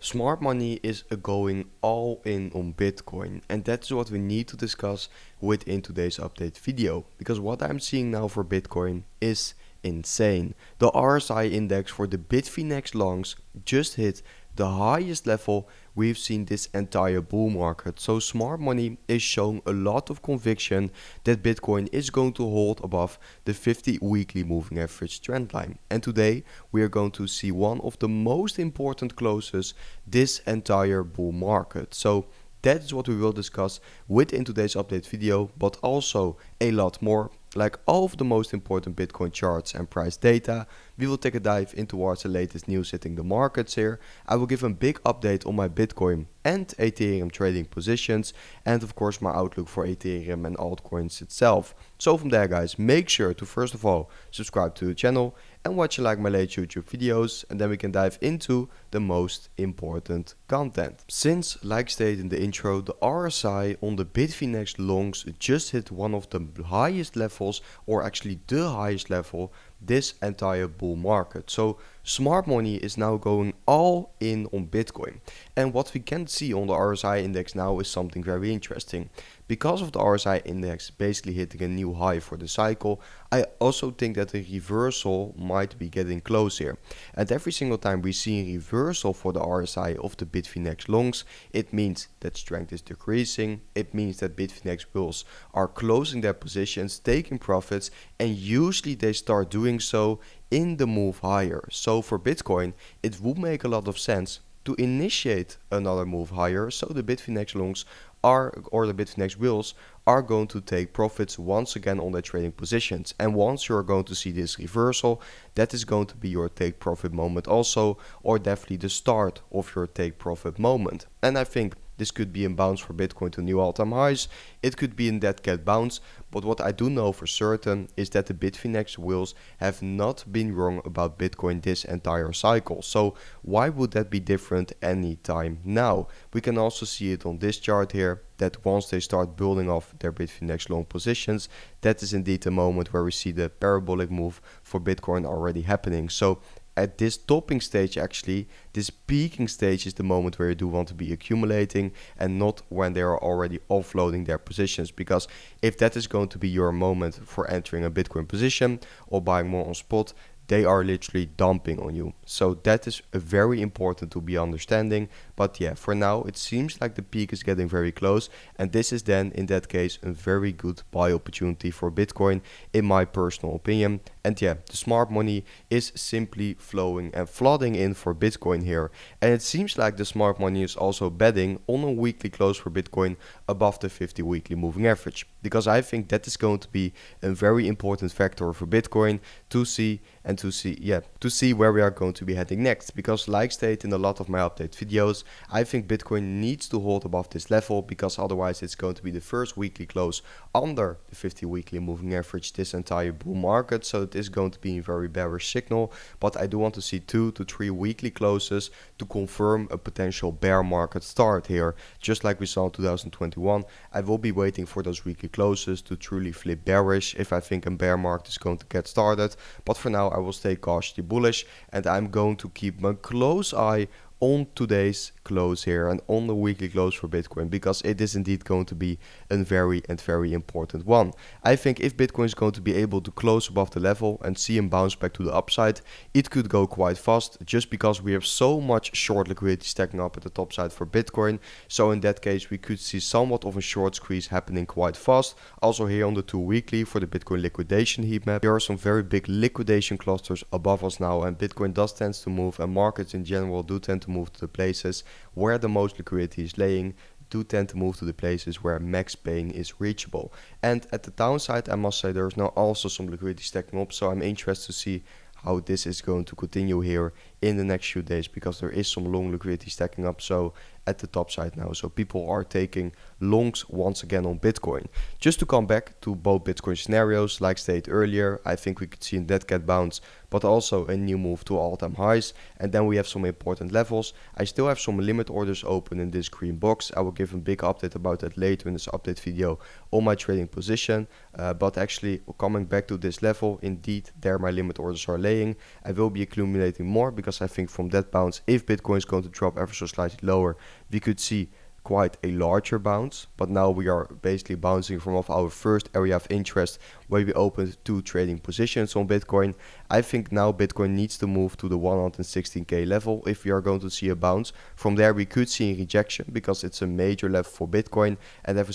Smart money is going all in on Bitcoin, and that's what we need to discuss within today's update video. Because what I'm seeing now for Bitcoin is insane. The RSI index for the Bitfinex longs just hit the highest level we've seen this entire bull market. So smart money is showing a lot of conviction that Bitcoin is going to hold above the 50 weekly moving average trend line. And today we are going to see one of the most important closes this entire bull market. So that is what we will discuss within today's update video, but also a lot more, like all of the most important Bitcoin charts and price data. We will take a dive into what's the latest news hitting the markets here. I will give a big update on my Bitcoin and Ethereum trading positions, and of course my outlook for Ethereum and altcoins itself. So from there guys, make sure to first of all subscribe to the channel and watch like my latest YouTube videos, and then we can dive into the most important content. Since, like stated in the intro, the RSI on the Bitfinex longs just hit one of the highest levels, or actually the highest level, this entire bull market. So smart money is now going all in on Bitcoin. And what we can see on the RSI index now is something very interesting. Because of the RSI index basically hitting a new high for the cycle, I also think that a reversal might be getting close here. And every single time we see a reversal for the RSI of the Bitfinex longs, it means that strength is decreasing. It means that Bitfinex bulls are closing their positions, taking profits, and usually they start doing so in the move higher. So for Bitcoin, it would make a lot of sense to initiate another move higher, so the Bitfinex longs or the Bitfinex wheels are going to take profits once again on their trading positions. And once you're going to see this reversal, that is going to be your take profit moment also, or definitely the start of your take profit moment. And I think this could be a bounce for Bitcoin to new all-time highs. It could be in that cat bounce, but what I do know for certain is that the Bitfinex wheels have not been wrong about Bitcoin this entire cycle. So why would that be different anytime now? We can also see it on this chart here, that once they start building off their Bitfinex long positions, that is indeed the moment where we see the parabolic move for Bitcoin already happening. So at this topping stage, actually, this peaking stage is the moment where you do want to be accumulating, and not when they are already offloading their positions. Because if that is going to be your moment for entering a Bitcoin position or buying more on spot, they are literally dumping on you. So that is very important to be understanding. But yeah, for now it seems like the peak is getting very close, and this is then in that case a very good buy opportunity for Bitcoin in my personal opinion. And yeah, the smart money is simply flowing and flooding in for Bitcoin here, and it seems like the smart money is also betting on a weekly close for Bitcoin above the 50 weekly moving average, because I think that is going to be a very important factor for Bitcoin to see where we are going to be heading next. Because like stated in a lot of my update videos, I think Bitcoin needs to hold above this level, because otherwise it's going to be the first weekly close under the 50 weekly moving average this entire bull market. So it is going to be a very bearish signal, but I do want to see 2 to 3 weekly closes to confirm a potential bear market start here, just like we saw in 2021. I will be waiting for those weekly closes to truly flip bearish if I think a bear market is going to get started. But for now I will stay cautiously bullish, and I'm going to keep my close eye on today's close here and on the weekly close for Bitcoin, because it is indeed going to be a very important one. I think if Bitcoin is going to be able to close above the level and see him bounce back to the upside, it could go quite fast, just because we have so much short liquidity stacking up at the top side for Bitcoin. So in that case we could see somewhat of a short squeeze happening quite fast. Also here on the 2 weekly for the Bitcoin liquidation heat map, there are some very big liquidation clusters above us now, and Bitcoin does tend to move, and markets in general do tend to move to the places where the most liquidity is laying, do tend to move to the places where max pain is reachable. And at the downside, I must say there's now also some liquidity stacking up, so I'm interested to see how this is going to continue here in the next few days, because there is some long liquidity stacking up so at the top side now. So people are taking longs once again on Bitcoin. Just to come back to both Bitcoin scenarios, like stated earlier, I think we could see a dead cat bounce, but also a new move to all-time highs. And then we have some important levels. I still have some limit orders open in this green box. I will give a big update about that later in this update video on my trading position. But actually coming back to this level, indeed there my limit orders are laying. I will be accumulating more because because I think from that bounce, if Bitcoin is going to drop ever so slightly lower, we could see quite a larger bounce. But now we are basically bouncing from off our first area of interest where we opened 2 trading positions on Bitcoin. I think now Bitcoin needs to move to the 116k level if we are going to see a bounce. From there we could see a rejection because it's a major level for Bitcoin, and every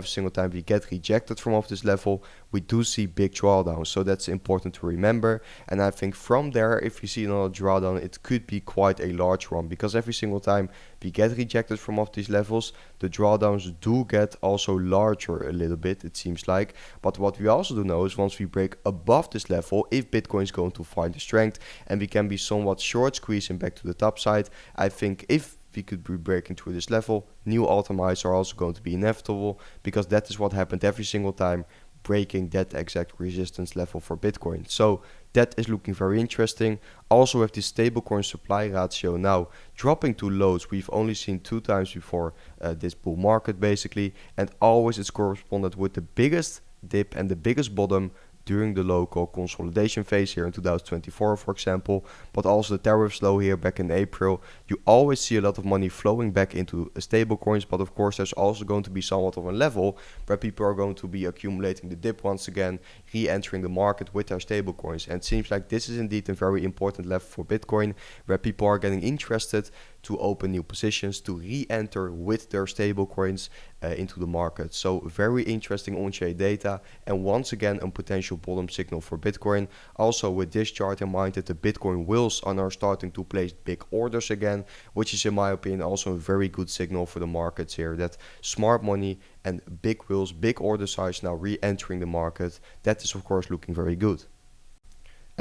single time we get rejected from off this level, we do see big drawdowns. So that's important to remember. And I think from there, if you see another drawdown, it could be quite a large one, because every single time we get rejected from off these levels, the drawdowns do get also larger a little bit, it seems like. But what we also do know is once we break above this level, if Bitcoin is going to find the strength and we can be somewhat short squeezing back to the top side, I think if we could be breaking through this level, new all-time highs are also going to be inevitable, because that is what happened every single time, breaking that exact resistance level for Bitcoin. So that is looking very interesting. Also with the stablecoin supply ratio now dropping to lows we've only seen 2 times before this bull market basically, and always it's corresponded with the biggest dip and the biggest bottom during the local consolidation phase here in 2024, for example, but also the tariffs low here back in April. You always see a lot of money flowing back into stable coins, but of course there's also going to be somewhat of a level where people are going to be accumulating the dip once again, re-entering the market with their stable coins. And it seems like this is indeed a very important level for Bitcoin, where people are getting interested to open new positions, to re-enter with their stable coins into the market. So very interesting on-chain data, and once again a potential bottom signal for Bitcoin. Also with this chart in mind, that the Bitcoin whales are now starting to place big orders again, which is in my opinion also a very good signal for the markets here, that smart money and big whales, big order size now re-entering the market. That is of course looking very good.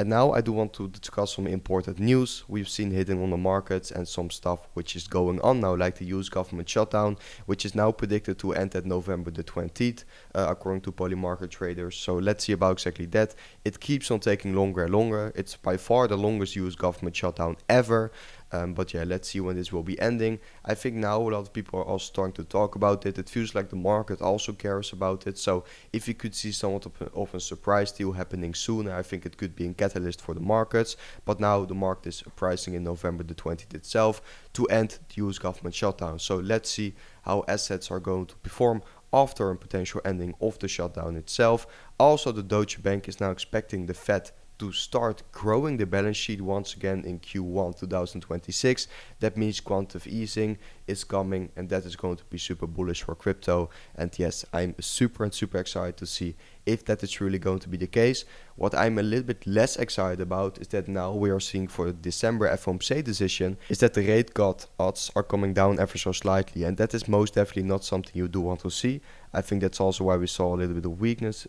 And now I do want to discuss some important news we've seen hitting on the markets and some stuff which is going on now, like the US government shutdown, which is now predicted to end at November the 20th, according to Polymarket traders. So let's see about exactly that. It keeps on taking longer and longer. It's by far the longest US government shutdown ever. But yeah, let's see when this will be ending. I think now a lot of people are also starting to talk about it. It feels like the market also cares about it. So if you could see somewhat of a surprise deal happening sooner, I think it could be a catalyst for the markets. But now the market is pricing in November the 20th itself to end the US government shutdown. So let's see how assets are going to perform after a potential ending of the shutdown itself. Also, the Deutsche Bank is now expecting the Fed to start growing the balance sheet once again in Q1 2026. That means quantitative easing is coming, and that is going to be super bullish for crypto. And yes, I'm super excited to see if that is really going to be the case. What I'm a little bit less excited about is that now we are seeing for the December FOMC decision is that the rate cut odds are coming down ever so slightly, and that is most definitely not something you do want to see. I think that's also why we saw a little bit of weakness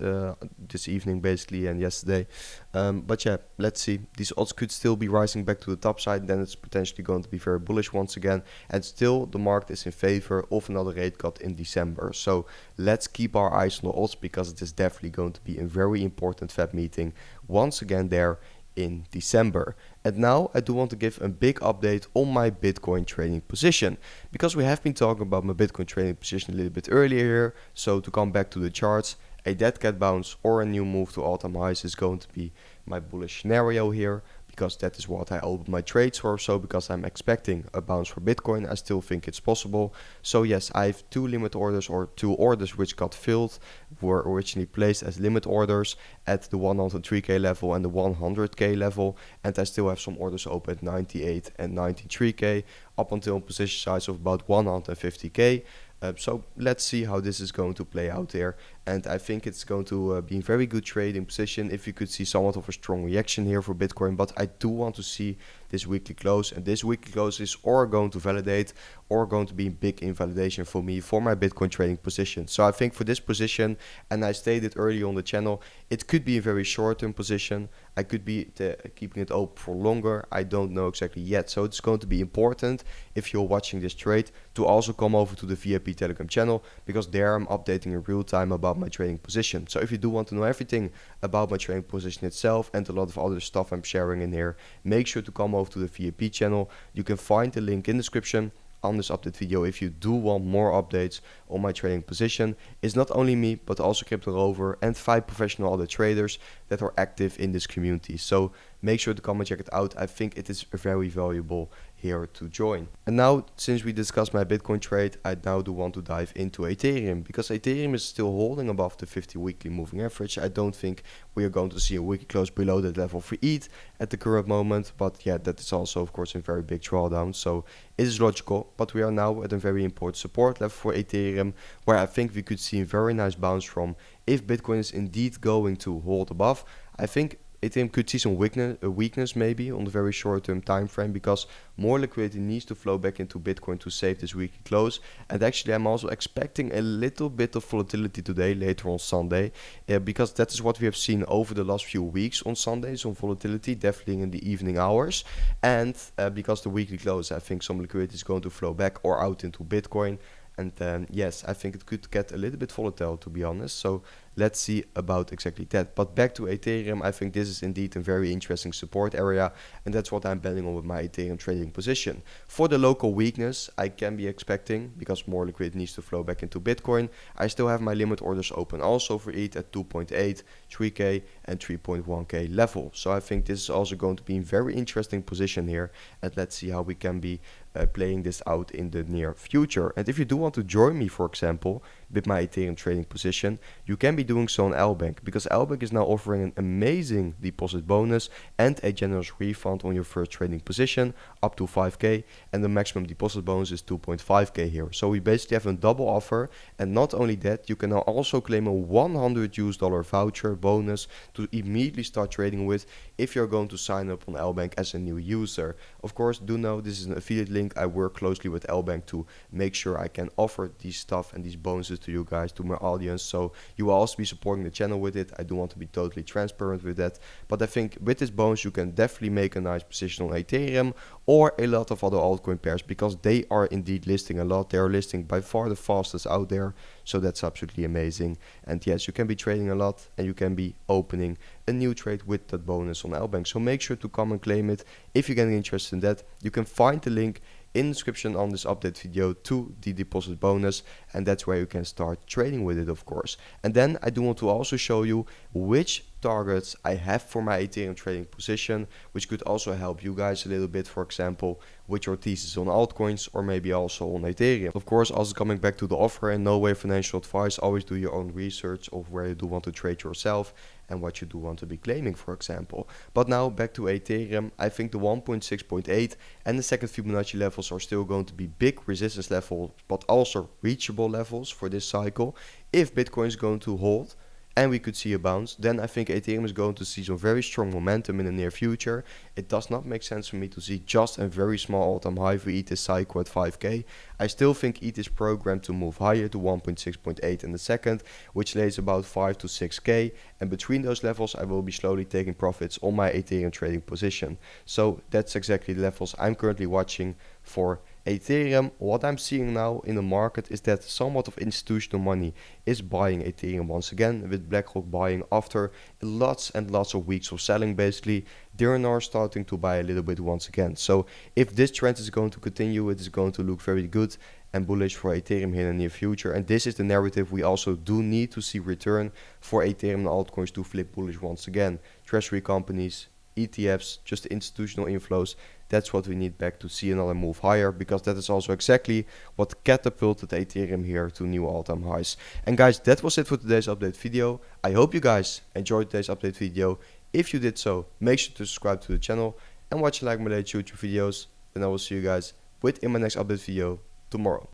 this evening basically and yesterday. But yeah, let's see. These odds could still be rising back to the top side, then it's potentially going to be very bullish once again. And still the market is in favor of another rate cut in December. So let's keep our eyes on the odds, because it is definitely going to be a very important Fed meeting once again there in December. And now I do want to give a big update on my Bitcoin trading position, because we have been talking about my Bitcoin trading position a little bit earlier here. So to come back to the charts, a dead cat bounce or a new move to all-time highs is going to be my bullish scenario here, because that is what I opened my trades for. So because I'm expecting a bounce for Bitcoin, I still think it's possible. So yes, I have 2 limit orders, or 2 orders which got filled, were originally placed as limit orders at the 103k level and the 100k level, and I still have some orders open at 98 and 93k up until a position size of about 150k. So let's see how this is going to play out there, and I think it's going to be a very good trading position if you could see somewhat of a strong reaction here for Bitcoin. But I do want to see this weekly close, and this weekly close is or going to validate or going to be a big invalidation for me for my Bitcoin trading position. So I think for this position, and I stated earlier on the channel, it could be a very short-term position. I could be keeping it open for longer. I don't know exactly yet. So it's going to be important, if you're watching this trade, to also come over to the VIP Telegram channel, because there I'm updating in real time about my trading position. So if you do want to know everything about my trading position itself and a lot of other stuff I'm sharing in here, make sure to come over to the VIP channel. You can find the link in the description on this update video if you do want more updates on my trading position. It's not only me, but also Crypto Rover and 5 professional other traders that are active in this community. So make sure to come and check it out. I think it is very valuable here to join. And now, since we discussed my Bitcoin trade, I now do want to dive into Ethereum, because Ethereum is still holding above the 50 weekly moving average. I don't think we are going to see a weekly close below that level for ETH at the current moment, but yeah, that is also of course a very big drawdown, so it is logical. But we are now at a very important support level for Ethereum, where I think we could see a very nice bounce from if Bitcoin is indeed going to hold above. I think Ethereum could see some weakness maybe on the very short term time frame, because more liquidity needs to flow back into Bitcoin to save this weekly close. And actually I'm also expecting a little bit of volatility today, later on Sunday, because that is what we have seen over the last few weeks on Sundays, on volatility, definitely in the evening hours. And because the weekly close, I think some liquidity is going to flow back or out into Bitcoin. And yes, I think it could get a little bit volatile, to be honest. So let's see about exactly that. But back to Ethereum, I think this is indeed a very interesting support area, and that's what I'm betting on with my Ethereum trading position. For the local weakness, I can be expecting, because more liquidity needs to flow back into Bitcoin, I still have my limit orders open also for ETH at 2.8, 3K and 3.1K level. So I think this is also going to be a very interesting position here, and let's see how we can be playing this out in the near future. And if you do want to join me, for example, with my Ethereum trading position, you can be doing so on LBank, because LBank is now offering an amazing deposit bonus and a generous refund on your first trading position up to 5K, and the maximum deposit bonus is 2.5K here. So we basically have a double offer, and not only that, you can now also claim a $100 voucher bonus to immediately start trading with if you're going to sign up on LBank as a new user. Of course, do know this is an affiliate link. I work closely with LBank to make sure I can offer these stuff and these bonuses to you guys, to my audience, so you will also be supporting the channel with it. I do want to be totally transparent with that, but I think with this bonus you can definitely make a nice position on Ethereum or a lot of other altcoin pairs, because they are indeed listing a lot. They are listing by far the fastest out there, so that's absolutely amazing. And yes, you can be trading a lot, and you can be opening a new trade with that bonus on LBank. So make sure to come and claim it if you're getting interested in that. You can find the link in the description on this update video to the deposit bonus, and that's where you can start trading with it, of course. And then I do want to also show you which targets I have for my Ethereum trading position, which could also help you guys a little bit, for example, with your thesis on altcoins or maybe also on Ethereum. Of course, also coming back to the offer, and no way financial advice, always do your own research of where you do want to trade yourself and what you do want to be claiming, for example. But now back to Ethereum, I think the 1.6.8 and the second Fibonacci levels are still going to be big resistance levels, but also reachable levels for this cycle. If Bitcoin is going to hold and we could see a bounce, then I think Ethereum is going to see some very strong momentum in the near future. It does not make sense for me to see just a very small all-time high for ETH this cycle at 5K. I still think ETH is programmed to move higher to 1.6.8 in the second, which lays about 5 to 6K, and between those levels I will be slowly taking profits on my Ethereum trading position. So that's exactly the levels I'm currently watching for Ethereum. What I'm seeing now in the market is that somewhat of institutional money is buying Ethereum once again, with BlackRock buying after lots and lots of weeks of selling. Basically, they're now starting to buy a little bit once again. So if this trend is going to continue, it is going to look very good and bullish for Ethereum here in the near future. And this is the narrative we also do need to see return for Ethereum and altcoins to flip bullish once again. Treasury companies, ETFs, just institutional inflows. That's what we need back to see another move higher, because that is also exactly what catapulted Ethereum here to new all-time highs. And guys, that was it for today's update video. I hope you guys enjoyed today's update video. If you did so, make sure to subscribe to the channel and watch and like my latest YouTube videos. Then I will see you guys in my next update video tomorrow.